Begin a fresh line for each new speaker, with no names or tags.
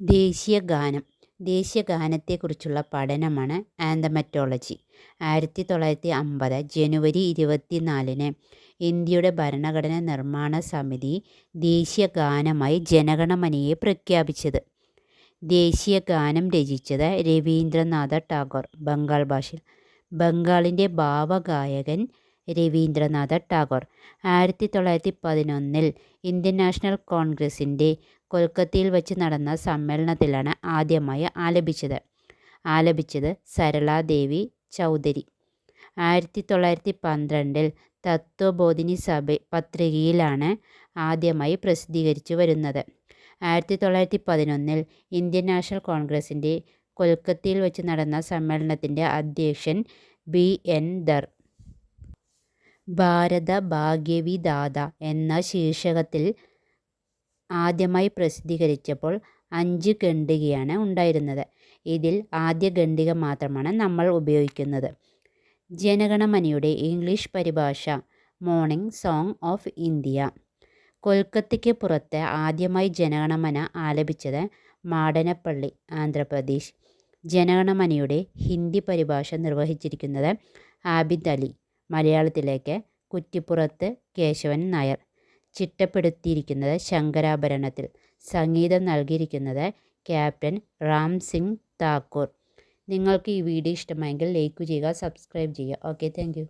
ദേശീയ ഗാനം. ദേശീയ ഗാനത്തെക്കുറിച്ചുള്ള പഠനമാണ് ആന്തമെറ്റോളജി. 1950 ജനുവരി 24-ന് ഇന്ത്യയുടെ ഭരണഘടനാ നിർമ്മാണ സമിതി ദേശീയ ഗാനമായി ജനഗണമനയെ പ്രഖ്യാപിച്ചത്. ദേശീയ ഗാനം രചിച്ചത് രവീന്ദ്രനാഥ ടാഗോർ. ബംഗാൾ ഭാഷയിൽ. ബംഗാളിൻ്റെ ഭാവഗായകൻ രവീന്ദ്രനാഥ ടാഗോർ. 1911 ഇന്ത്യൻ നാഷണൽ കോൺഗ്രസിൻ്റെ കൊൽക്കത്തയിൽ വച്ച് നടന്ന സമ്മേളനത്തിലാണ് ആദ്യമായി ആലപിച്ചത് സരളാദേവി ചൗധരി. 1912 തത്വബോധിനി പത്രികയിലാണ് ആദ്യമായി പ്രസിദ്ധീകരിച്ചു വരുന്നത്. 1911 ഇന്ത്യൻ നാഷണൽ കോൺഗ്രസിൻ്റെ കൊൽക്കത്തയിൽ വച്ച് നടന്ന സമ്മേളനത്തിൻ്റെ അധ്യക്ഷൻ BN ധർ. ഭാരത ഭാഗ്യവിധാത എന്ന ശീർഷകത്തിൽ ആദ്യമായി പ്രസിദ്ധീകരിച്ചപ്പോൾ 5 ഖണ്ഡികയാണ് ഉണ്ടായിരുന്നത്. ഇതിൽ ആദ്യ ഖണ്ഡിക മാത്രമാണ് നമ്മൾ ഉപയോഗിക്കുന്നത്. ജനഗണമനയുടെ ഇംഗ്ലീഷ് പരിഭാഷ മോർണിംഗ് സോങ് ഓഫ് ഇന്ത്യ. കൊൽക്കത്തയ്ക്ക് പുറത്ത് ആദ്യമായി ജനഗണമന ആലപിച്ചത് മാടനപ്പള്ളി, ആന്ധ്രാപ്രദേശ്. ജനഗണമനയുടെ ഹിന്ദി പരിഭാഷ നിർവഹിച്ചിരിക്കുന്നത് ആബിദ് അലി. മലയാളത്തിലേക്ക് കുറ്റിപ്പുറത്ത് കേശവൻ നായർ. ചിട്ടപ്പെടുത്തിയിരിക്കുന്നത് ശങ്കരാഭരണത്തിൽ. സംഗീതം നൽകിയിരിക്കുന്നത് ക്യാപ്റ്റൻ റാം സിംഗ് താക്കൂർ. നിങ്ങൾക്ക് ഈ വീഡിയോ ഇഷ്ടമായെങ്കിൽ ലൈക്ക് ചെയ്യുക, സബ്സ്ക്രൈബ് ചെയ്യുക. Okay, thank you.